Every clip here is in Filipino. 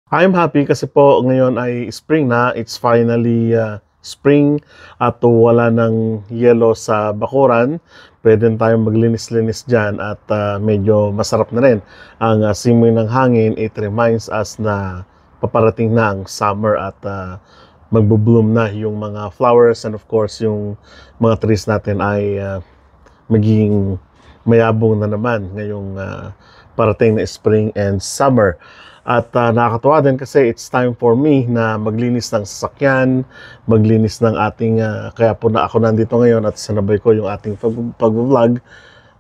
I'm happy kasi po ngayon ay spring na. It's finally spring at wala ng yelo sa bakuran. Pwede tayong maglinis-linis dyan at medyo masarap na rin ang simoy ng hangin. It reminds us na paparating na ang summer at magbo-bloom na yung mga flowers, and of course yung mga trees natin ay magiging mayabong na naman ngayong parating na spring and summer. At nakakatuwa din kasi it's time for me na maglinis ng sasakyan, maglinis ng ating, kaya po na ako nandito ngayon at sanabay ko yung ating pag-vlog.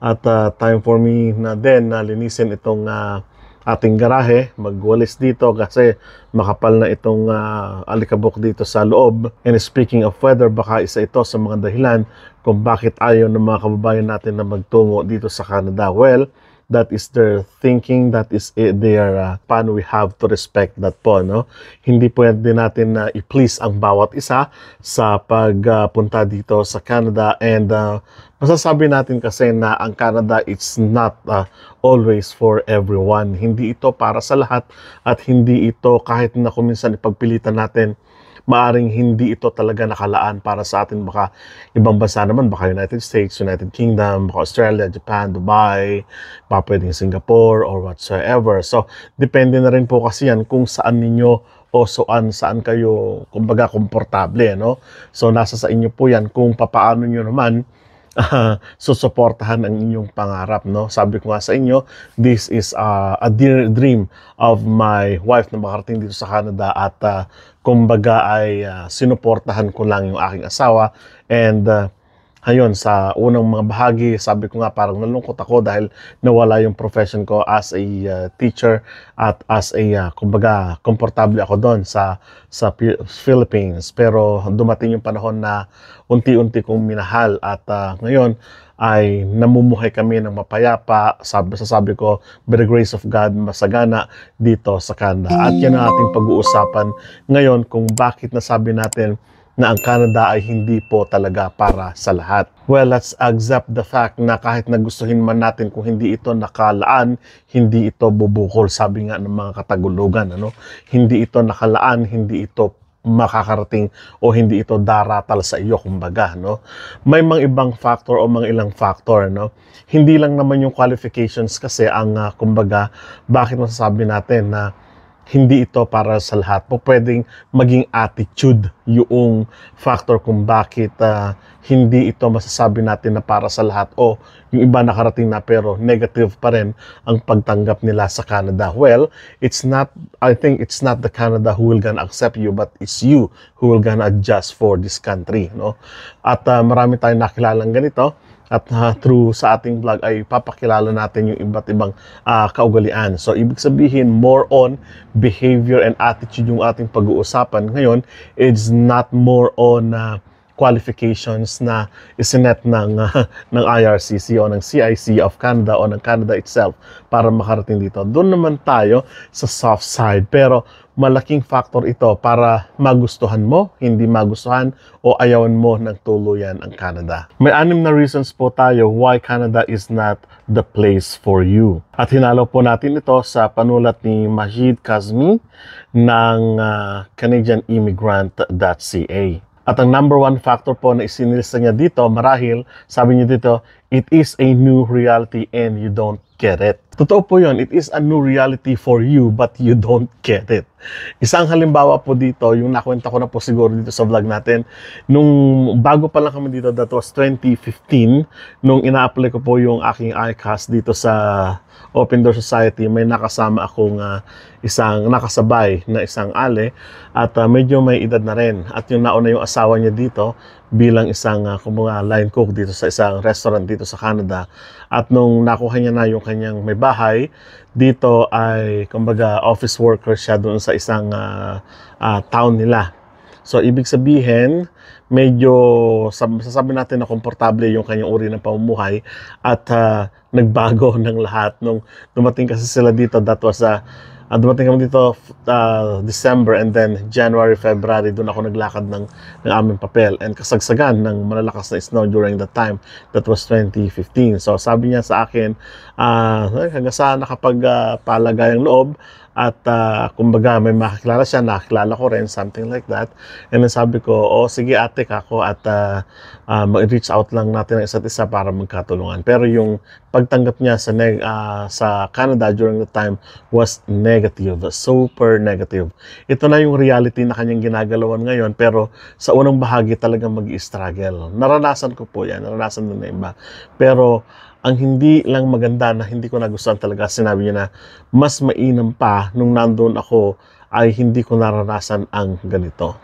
At time for me na din na linisin itong ating garahe, magwalis dito kasi makapal na itong alikabok dito sa loob. And speaking of weather, baka isa ito sa mga dahilan kung bakit ayaw ng mga kababayan natin na magtungo dito sa Canada. Well, that is their thinking, that is their paano we have to respect that po, no? Hindi pwede natin na i-please ang bawat isa sa pagpunta dito sa Canada, and masasabi natin kasi na ang Canada, it's not always for everyone. Hindi ito para sa lahat at hindi ito kahit na kung minsan ipagpilitan natin, maaring hindi ito talaga nakalaan para sa atin. Baka ibang bansa naman, baka United States, United Kingdom, baka Australia, Japan, Dubai, baka pwedeng Singapore or whatsoever. So, depende na rin po kasi yan kung saan ninyo o saan kayo, kumbaga, komportable, no? So, nasa sa inyo po yan kung papaano nyo naman susuportahan ang inyong pangarap, no? Sabi ko nga sa inyo, this is a dear dream of my wife na makarating dito sa Canada, at kumbaga ay sinuportahan ko lang yung aking asawa. And ayun, sa unang mga bahagi, sabi ko nga parang nalungkot ako dahil nawala yung profession ko as a teacher, at as a kumbaga komportable ako doon sa Philippines. Pero dumating yung panahon na unti-unti kong minahal, at ngayon ay namumuhay kami ng mapayapa. Sabi ko, by the grace of God, masagana dito sa Canada. At yan ang ating pag-uusapan ngayon, kung bakit nasabi natin na ang Canada ay hindi po talaga para sa lahat. Well, let's accept the fact na kahit nagustuhin man natin, kung hindi ito nakalaan, hindi ito bubukol. Sabi nga ng mga katagulugan, ano? Hindi ito nakalaan, hindi ito makakarating, o hindi ito daratal sa iyo, kumbaga, no? May mga ibang factor o mga ilang factor, no? Hindi lang naman yung qualifications kasi ang kumbaga, bakit masasabi natin na hindi ito para sa lahat po. Pwedeng maging attitude yung factor kung bakit hindi ito masasabi natin na para sa lahat, o yung iba nakarating na pero negative pa rin ang pagtanggap nila sa Canada. Well, I think it's not the Canada who will gonna accept you, but it's you who will gonna adjust for this country, no? At marami tayong nakilalang ganito. At through sa ating vlog ay papakilala natin yung iba't ibang kaugalian. So, ibig sabihin, more on behavior and attitude yung ating pag-uusapan ngayon. It's not more on qualifications na isinet ng IRCC o ng CIC of Canada o ng Canada itself para makarating dito. Doon naman tayo sa soft side. Pero malaking factor ito para magustuhan mo, hindi magustuhan, o ayawan mo ng tuluyan ang Canada. May 6 na reasons po tayo why Canada is not the place for you. At hinalo po natin ito sa panulat ni Majid Kazmi ng CanadianImmigrant.ca. At ang number 1 factor po na isinilista niya dito, marahil, sabi niya dito, it is a new reality and you don't get it. Totoo po yun, it is a new reality for you but you don't get it. Isang halimbawa po dito, yung nakwenta ko na po siguro dito sa vlog natin, nung bago pa lang kami dito, that was 2015, nung ina-apply ko po yung aking ICAS dito sa Open Door Society, may nakasama akong isang nakasabay na isang ale, at medyo may edad na rin. At yung nauna yung asawa niya dito bilang isang kumbaga line cook dito sa isang restaurant dito sa Canada. At nung nakuha niya na yung kanyang may bahay, dito ay kumbaga office worker siya doon sa isang town nila. So, ibig sabihin, medyo sasabi natin na komportable yung kanyang uri ng pamumuhay, at nagbago ng lahat. Nung dumating kasi sila dito, that was dumating kami dito December, and then January, February, doon ako naglakad ng aming papel, and kasagsagan ng malalakas na snow during that time. That was 2015. So sabi niya sa akin, hanggang sa nakapagpalagayang loob, At kumbaga may makakilala siya, nakakilala ko rin, something like that. And then sabi ko, oh sige ate kako, at mag-reach out lang natin ang isa't isa para magkatulungan. Pero yung pagtanggap niya sa Canada during the time was negative, super negative. Ito na yung reality na kanyang ginagalawan ngayon, pero sa unang bahagi talagang mag-i-struggle. Naranasan ko po yan, naranasan din na iba. Pero ang hindi lang maganda na hindi ko nagustuhan talaga, sinabi niya na mas mainam pa nung nandoon ako ay hindi ko naranasan ang ganito.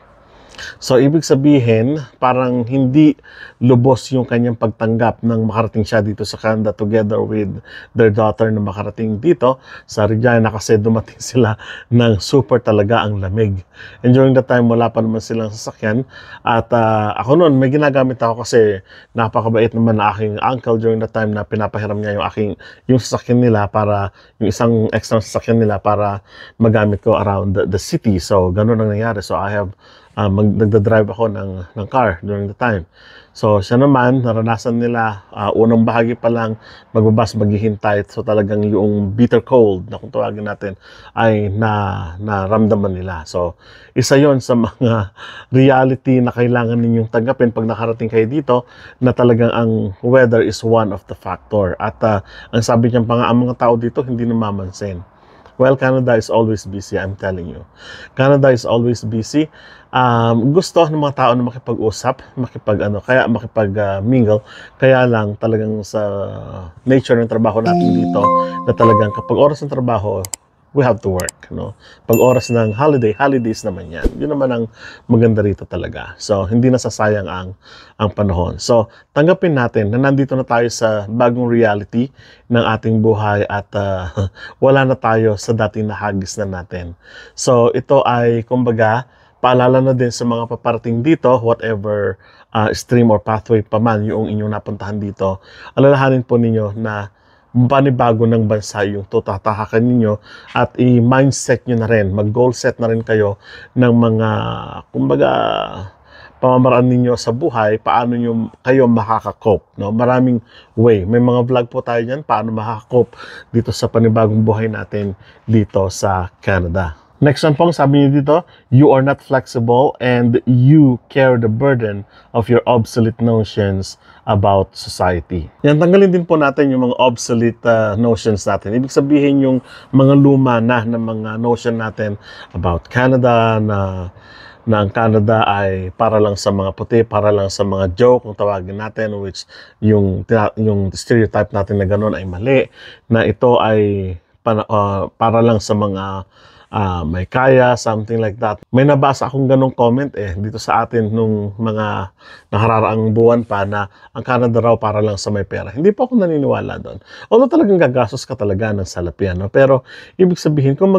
So, ibig sabihin, parang hindi lubos yung kanyang pagtanggap nang makarating siya dito sa Canada together with their daughter na makarating dito sa Regina kasi dumating sila ng super talaga ang lamig. And during that time, wala pa naman silang sasakyan. At ako noon, may ginagamit ako kasi napakabait naman na aking uncle during that time na pinapahiram niya yung sasakyan nila para, yung isang extra sasakyan nila para magamit ko around the city. So, ganun ang nangyari. So, I have nagdadrive ako ng car during the time. So, siya naman, naranasan nila, unang bahagi pa lang, magbabas, maghihintay. So, talagang yung bitter cold, na kung tawagin natin, ay naramdaman nila. So, isa yon sa mga reality na kailangan ninyong tanggapin pag nakarating kayo dito, na talagang ang weather is one of the factor. At ang sabi niya pa nga, ang mga tao dito, hindi namamansin. Well, Canada is always busy, I'm telling you. Canada is always busy. Gusto ng mga tao na makipag-usap, makipag-mingle. Kaya lang talagang sa nature ng trabaho natin dito, na talagang kapag oras ng trabaho, we have to work, no? Pag oras ng holidays naman yan. Yun naman ang maganda rito talaga. So, hindi nasasayang ang panahon. So, tanggapin natin na nandito na tayo sa bagong reality ng ating buhay at wala na tayo sa dating nahagis na natin. So, ito ay, kumbaga, paalala na din sa mga paparating dito, whatever stream or pathway pa man yung inyong napuntahan dito, alalahanin po ninyo na panibago ng bansa yung tutatahakan ninyo at i-mindset nyo na rin, mag-goal set na rin kayo ng mga, kumbaga, pamamaraan ninyo sa buhay, paano nyo kayo makaka-cope, no? Maraming way. May mga vlog po tayo dyan, paano makaka-cope dito sa panibagong buhay natin dito sa Canada. Next one pong, sabi niyo dito, you are not flexible and you carry the burden of your obsolete notions about society. Yan, tanggalin din po natin yung mga obsolete notions natin. Ibig sabihin yung mga luma na mga notion natin about Canada, na ang Canada ay para lang sa mga puti, para lang sa mga joke, kung tawagin natin, which yung stereotype natin na gano'n ay mali, na ito ay para lang sa mga may kaya, something like that. May nabasa akong ganong comment dito sa atin nung mga nakararaang buwan pa na ang Canada raw para lang sa may pera. Hindi po ako naniniwala doon. Although talagang gagastos ka talaga ng salapi, no? Pero ibig sabihin, kung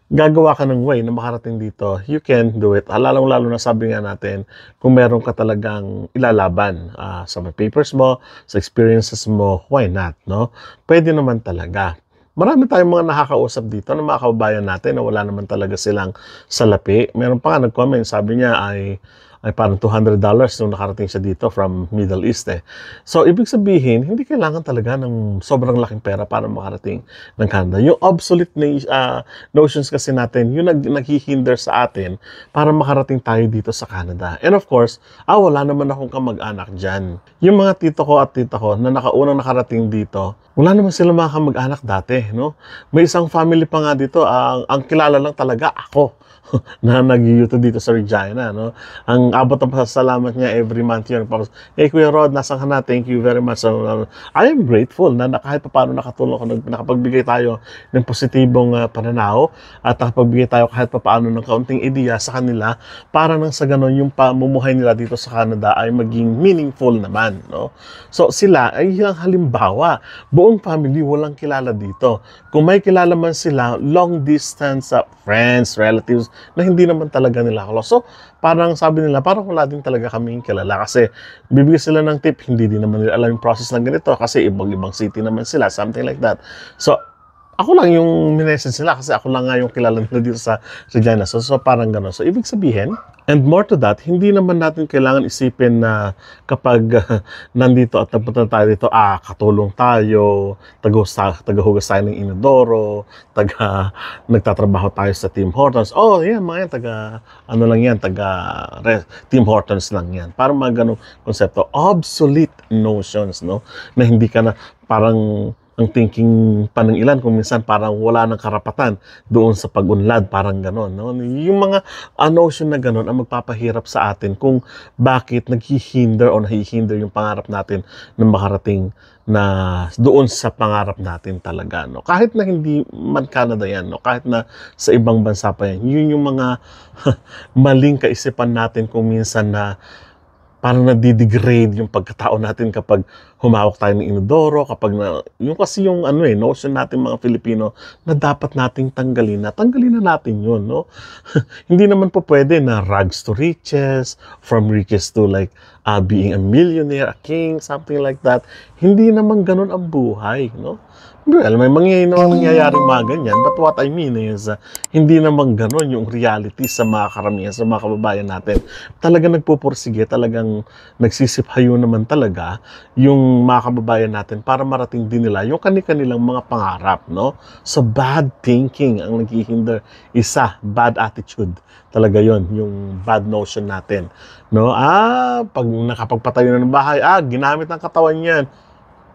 gagawa ka ng way na makarating dito, you can do it. Lalong-lalo na sabi nga natin, kung meron ka talagang ilalaban sa mga papers mo, sa experiences mo, why not, no? Pwede naman talaga. Marami tayong mga nakakausap dito ng mga kababayan natin na wala naman talaga silang salapi. Meron pa nga nag-comment, sabi niya ay parang $200 nung nakarating siya dito from Middle East So, ibig sabihin, hindi kailangan talaga ng sobrang laking pera para makarating ng Canada. Yung obsolete notions kasi natin, yung naghihinder sa atin para makarating tayo dito sa Canada. And of course, wala naman akong kamag-anak dyan. Yung mga tito ko at tita ko na nakaunang nakarating dito, wala naman sila mga kamag-anak dati, no? May isang family pa nga dito, ang kilala lang talaga ako na nag-YouTube dito sa Regina, no? Ang abot ng pasasalamat niya every month yun. Hey, Kuya Rod, nasaan ka na? Thank you very much. So, I am grateful na kahit pa paano nakatulong ako, nakapagbigay tayo ng positibong pananaw at nakapagbigay tayo kahit pa paano ng kaunting ideya sa kanila para nang sa ganon yung pamumuhay nila dito sa Canada ay maging meaningful naman, no? So, sila ay yung halimbawa. Buong family walang kilala dito. Kung may kilala man sila, long distance friends, relatives, na hindi naman talaga nila close. So, parang sabi nila, parang wala din talaga kaming kilala kasi bibigyan sila ng tip, hindi din naman nila alam yung process ng ganito kasi ibang city naman sila, something like that. So, ako lang yung minessage nila kasi ako lang nga yung kilala nila dito sa Regina. So parang gano'n. So, ibig sabihin, And more to that, hindi naman natin kailangan isipin na kapag nandito at nagpunta tayo dito, katulong tayo, tagahugas tayo ng inodoro, nagtatrabaho tayo sa Tim Hortons. Oh, yan, mga yan, Tim Hortons lang yan. Parang mga ganong konsepto. Obsolete notions, no? Na hindi ka na parang ang thinking pa ng ilan kung minsan parang wala ng karapatan doon sa pag-unlad, parang gano'n. No? Yung mga notion na gano'n ang magpapahirap sa atin kung bakit naghihinder o nahihinder yung pangarap natin na makarating na doon sa pangarap natin talaga. No? Kahit na hindi man Canada yan, no? Kahit na sa ibang bansa pa yan, yun yung mga maling kaisipan natin kung minsan na parang nadidegrade yung pagkatao natin kapag humawak tayo ng inodoro, yung kasi yung notion natin mga Filipino na dapat nating tanggalin na natin yun, no? Hindi naman po pwede na rags to riches, from riches to like being a millionaire, a king, something like that. Hindi naman ganun ang buhay, no? Well, may mangyayaring mga ganyan, but what I mean is, hindi naman ganun yung reality sa mga karamihan, sa mga kababayan natin. Talagang nagpupursige, talagang nagsisiphayo naman talaga yung mga kababayan natin para marating din nila yung kanilang mga pangarap, no? So, bad thinking ang naghihinder. Bad attitude. Talaga yon yung bad notion natin, no? Pag nakapagpatayo na ng bahay, ginamit ng katawan yan.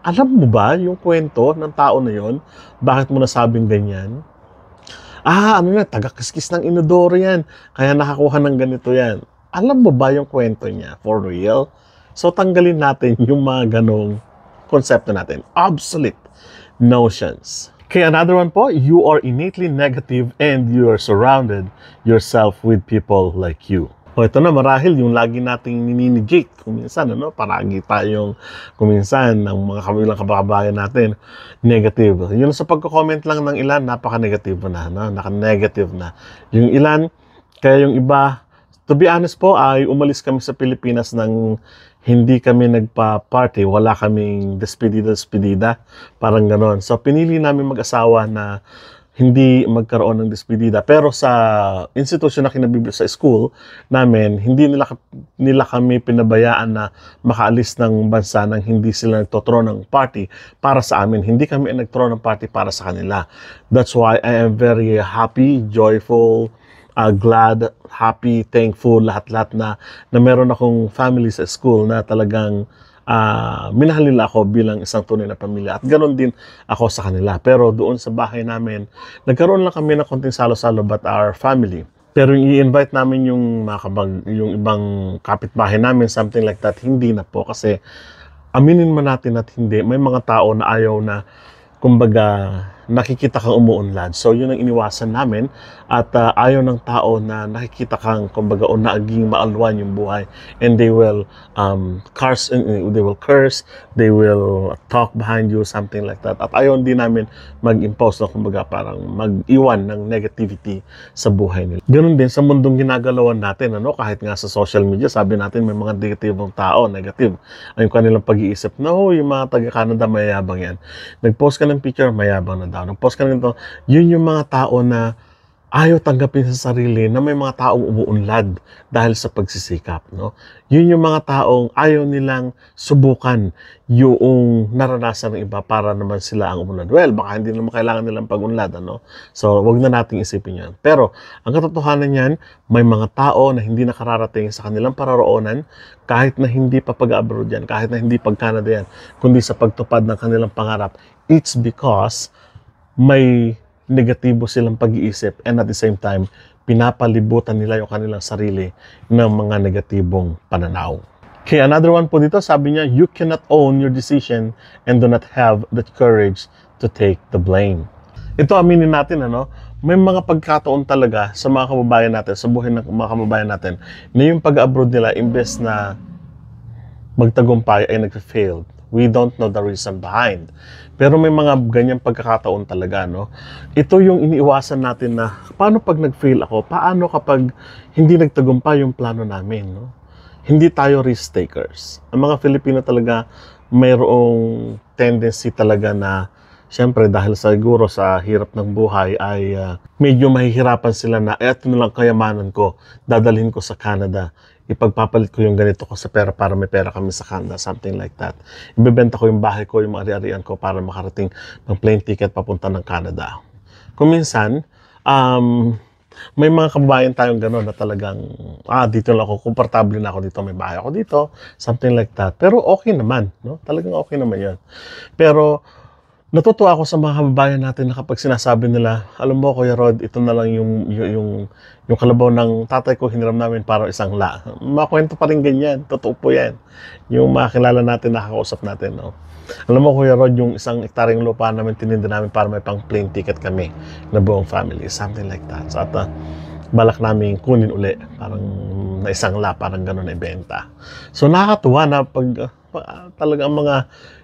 Alam mo ba yung kwento ng tao na yon? Bakit mo nasabing ganyan? Taga-kiskis ng inodoro yan. Kaya nakakuha ng ganito yan. Alam mo ba yung kwento niya? For real? So, tanggalin natin yung mga ganong konsepto natin. Obsolete notions. Okay, another one po, you are innately negative and you are surrounded yourself with people like you. Ito na, marahil yung lagi nating nininegate kung minsan, paragi tayong kung minsan ng mga kabilang kababayan natin, negative. Yun sa pagko-comment lang ng ilan, napaka-negative na, naka-negative na. Yung ilan, kaya yung iba, to be honest po, ay umalis kami sa Pilipinas ng hindi kami nagpa-party, wala kaming despedida, parang ganon. So, pinili namin mag-asawa na hindi magkaroon ng despedida. Pero sa institusyon na kinabibil sa school namin, hindi nila kami pinabayaan na makaalis ng bansa nang hindi sila nagtotro ng party para sa amin. Hindi kami nagtro ng party para sa kanila. That's why I am very happy, joyful, glad, happy, thankful, lahat-lahat na meron akong family sa school na talagang minahal nila ako bilang isang tunay na pamilya at ganoon din ako sa kanila. Pero doon sa bahay namin, nagkaroon lang kami ng konting salo-salo but our family. Pero i-invite namin yung ibang kapitbahay namin, something like that, hindi na po. Kasi aminin man natin at hindi, may mga tao na ayaw na, kumbaga, nakikita kang umuunlad. So, yun ang iniwasan namin. At ayaw ng tao na nakikita kang, kumbaga, o naging maalwan yung buhay. And they will curse, they will talk behind you, something like that. At ayaw din namin mag-impose na, kumbaga, parang mag-iwan ng negativity sa buhay nila. Ganun din sa mundong ginagalawan natin, kahit nga sa social media, sabi natin may mga negatibong tao, negative. Ang kanilang pag-iisip, yung mga taga-Canada, mayabang yan. Nag-post ka ng picture, mayabang na daw. Nag-post ka nito, yun yung mga tao na ayaw tanggapin sa sarili na may mga taong umuunlad dahil sa pagsisikap, no? Yun yung mga taong ayaw nilang subukan yung naranasan ng iba para naman sila ang umunlad. Well, baka hindi naman kailangan nilang pag-unlad, So, wag na nating isipin yan. Pero, ang katotohanan yan, may mga tao na hindi nakararating sa kanilang pararoonan kahit na hindi pa pag-abroad yan, kahit na hindi pag-Canada yan, kundi sa pagtupad ng kanilang pangarap. It's because may negatibo silang pag-iisip and at the same time, pinapalibutan nila yung kanilang sarili ng mga negatibong pananaw. Okay, another one po dito, sabi niya, you cannot own your decision and do not have the courage to take the blame. Ito, aminin natin, may mga pagkataon talaga sa mga kababayan natin, sa buhay ng mga kababayan natin, na yung pag-abroad nila, imbes na magtagumpay ay nag-failed. We don't know the reason behind. Pero may mga ganyang pagkakataon talaga, Ito yung iniiwasan natin na, paano pag nag-fail ako? Paano kapag hindi nagtagumpay yung plano namin, Hindi tayo risk takers. Ang mga Filipino talaga, mayroong tendency talaga na Siyempre, dahil siguro sa hirap ng buhay ay medyo mahihirapan sila na, eto na lang kayamanan ko, dadalhin ko sa Canada. Ipagpapalit ko yung ganito ko sa pera para may pera kami sa Canada, something like that. Ibebenta ko yung bahay ko, yung mga ari-arian ko para makarating ng plane ticket papunta ng Canada. Kung minsan, may mga kababayan tayong gano'n na talagang, dito lang ako, komportable na ako dito, may bahay ako dito, something like that. Pero okay naman, no? Talagang okay naman yan. Pero, natutuwa ako sa mga kababayan natin na kapag sinasabi nila, alam mo Kuya Rod, ito na lang yung kalabaw ng tatay ko, hiniram namin para isang la. Makwento pa rin ganyan, totoo po yan. Yung makakilala natin, nakakausap natin, no? Alam mo Kuya Rod, yung isang hektaryeng lupa namin, tininda namin para may pang plane ticket kami na buong family, something like that. So at balak namin kunin uli, parang na isang la, parang gano'n na ibenta. So nakakatuwa na pag talagang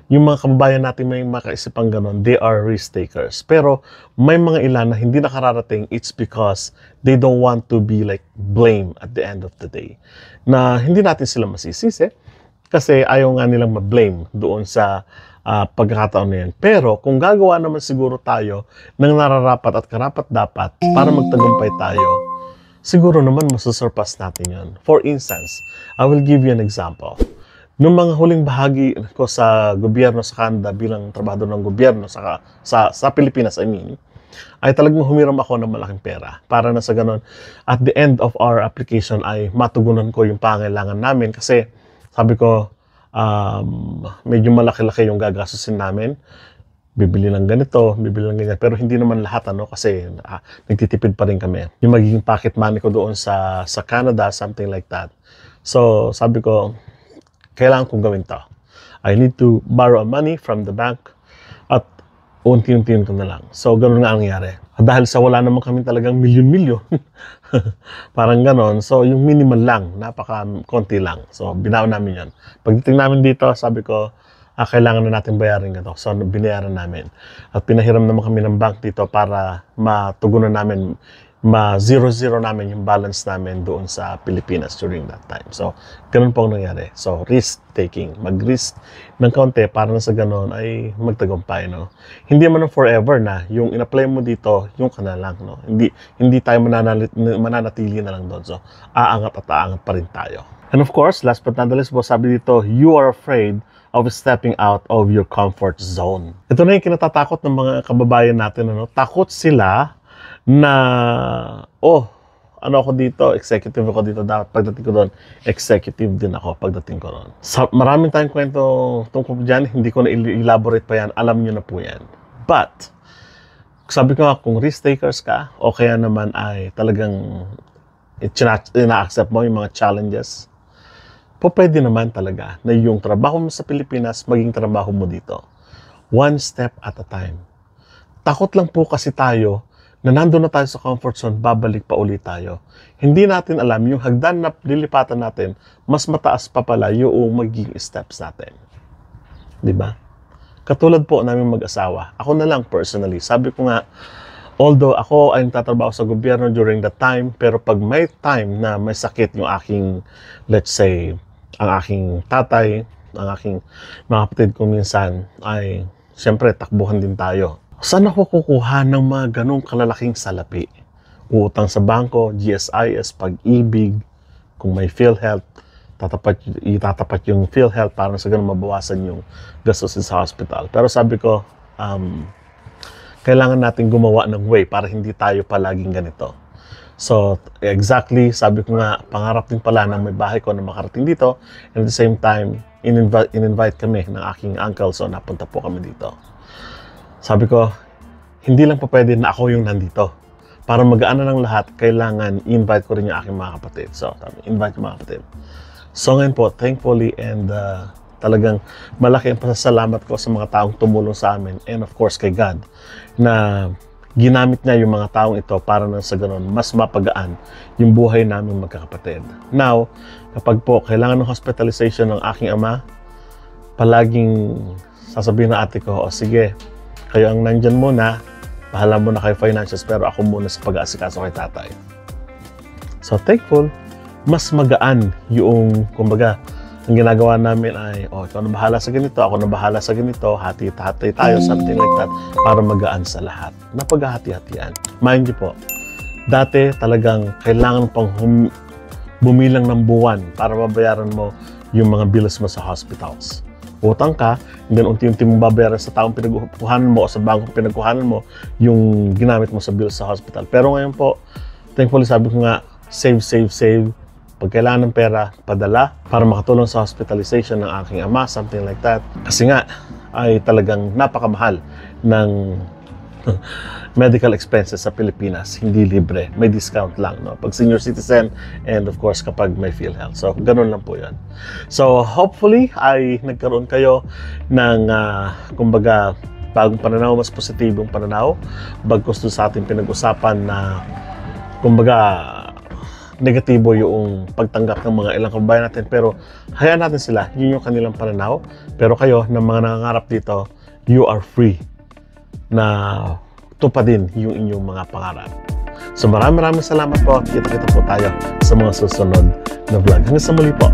yung mga kababayan natin may makaisipang ganon, they are risk takers. Pero may mga ilan na hindi nakararating, it's because they don't want to be like blame at the end of the day. Na hindi natin sila masisisi kasi ayaw nga nilang ma-blame doon sa pagkakataon na yan. Pero kung gagawa naman siguro tayo ng nararapat at karapat-dapat para magtagumpay tayo, siguro naman masusurpass natin yon. For instance, I will give you an example. Noong mga huling bahagi ko sa gobyerno sa Canada bilang trabahador ng gobyerno sa Pilipinas, ay talagang humiram ako ng malaking pera para na sa ganon, at the end of our application ay matugunan ko yung pangailangan namin kasi sabi ko, medyo malaki-laki yung gagastusin namin. Bibili ng ganito, bibili ng ganyan. Pero hindi naman lahat, kasi nagtitipid pa rin kami. Yung magiging pocket money ko doon sa Canada, something like that. So sabi ko, kailangan kong gawin to. I need to borrow money from the bank at unti-untiin ko na lang. So, ganun nga ang nangyari. Dahil sa wala naman kami talagang milyon-milyon, parang ganon. So, yung minimal lang, napaka-konti lang. So, binaon namin yan. Pagdating namin dito, sabi ko, kailangan na natin bayarin ito. So, binayaran namin. At pinahiram naman kami ng bank dito para matugunan namin, ma-zero-zero namin yung balance namin doon sa Pilipinas during that time. So, ganun po ang nangyari. So, risk-taking. Mag-risk ng kaunti para na sa ganun ay magtagumpay, no? Hindi man forever na yung in-apply mo dito, yung ka na lang, no? Hindi tayo mananatili na lang doon. So, aangat at aangat pa rin tayo. And of course, last but not the least po, sabi dito, you are afraid of stepping out of your comfort zone. Ito na yung kinatatakot ng mga kababayan natin, ano? Takot sila na, ako dito, executive ako dito, dapat pagdating ko doon, executive din ako pagdating ko doon. Maraming tayong kwento tungkol dyan, hindi ko na elaborate pa yan, alam nyo na po yan. But, sabi ko nga, kung risk takers ka, o kaya naman ay talagang ina-accept mo yung mga challenges, pwede naman talaga na yung trabaho mo sa Pilipinas, maging trabaho mo dito. One step at a time. Takot lang po kasi tayo na nandun na tayo sa comfort zone, babalik pa ulit tayo. Hindi natin alam yung hagdan na lilipatan natin, mas mataas pa pala yung magiging steps natin. Diba? Katulad po namin mag-asawa. Ako na lang personally. Sabi ko nga, although ako ay nagtatrabaho sa gobyerno during that time, pero pag may time na may sakit yung aking, let's say, ang aking tatay, ang aking mga kapatid ko minsan, ay siyempre takbuhan din tayo. Saan ako kukuha ng mga ganong kalalaking salapi? Utang sa bangko, GSIS, Pag-ibig, kung may PhilHealth, itatapat yung PhilHealth para sa ganun mabawasan yung gastos sa hospital. Pero sabi ko, kailangan natin gumawa ng way para hindi tayo palaging ganito. So, exactly, sabi ko nga, pangarap din pala ng may bahay ko na makarating dito. And at the same time, in-invite kami ng aking uncle, so napunta po kami dito. Sabi ko, hindi lang pa pwede na ako yung nandito. Para magaan na ng lahat, kailangan invite ko rin yung aking mga kapatid. So, invite yung mga kapatid. So, ngayon po, thankfully, and talagang malaki ang pasasalamat ko sa mga taong tumulong sa amin. And of course, kay God, na ginamit niya yung mga taong ito para na sa ganun, mas mapagaan yung buhay namin magkakapatid. Now, kapag po kailangan ng hospitalization ng aking ama, palaging sasabihin na ate ko, sige, kayo ang nandyan muna, bahala mo na kayo financials, pero ako muna sa pag-aasikaso kay tatay. So, thankful, mas magaan yung, kumbaga, ang ginagawa namin ay, ikaw na bahala sa ganito, ako na bahala sa ganito, hati-hati tayo, something like that, para magaan sa lahat. Napaghahati-hatian. Mind you po, dati talagang kailangan pang bumilang ng buwan para mabayaran mo yung mga bills mo sa hospitals. Utang ka, and then unti-unti mong babayaran sa taong pinagkuhanan mo o sa bangkong pinagkuhanan mo yung ginamit mo sa bills sa hospital. Pero ngayon po, thankfully sabi ko nga, save. Pag kailangan ng pera, padala para makatulong sa hospitalization ng aking ama, something like that. Kasi nga, ay talagang napakamahal ng medical expenses sa Pilipinas. Hindi libre. May discount lang, no? Pag senior citizen and of course kapag may PhilHealth. So, ganun lang po yan. So, hopefully ay nagkaroon kayo ng, kumbaga, bagong pananaw, mas positibong pananaw. Bagkus doon sa ating pinag-usapan na, kumbaga, negatibo yung pagtanggap ng mga ilang kababayan natin. Pero, hayaan natin sila. Yun yung kanilang pananaw. Pero kayo, ng mga nangangarap dito, you are free na tupadin yung inyong mga pangarap. So maraming salamat po. Kita-kita po tayo sa mga susunod na vlog. Hanggang sa muli po.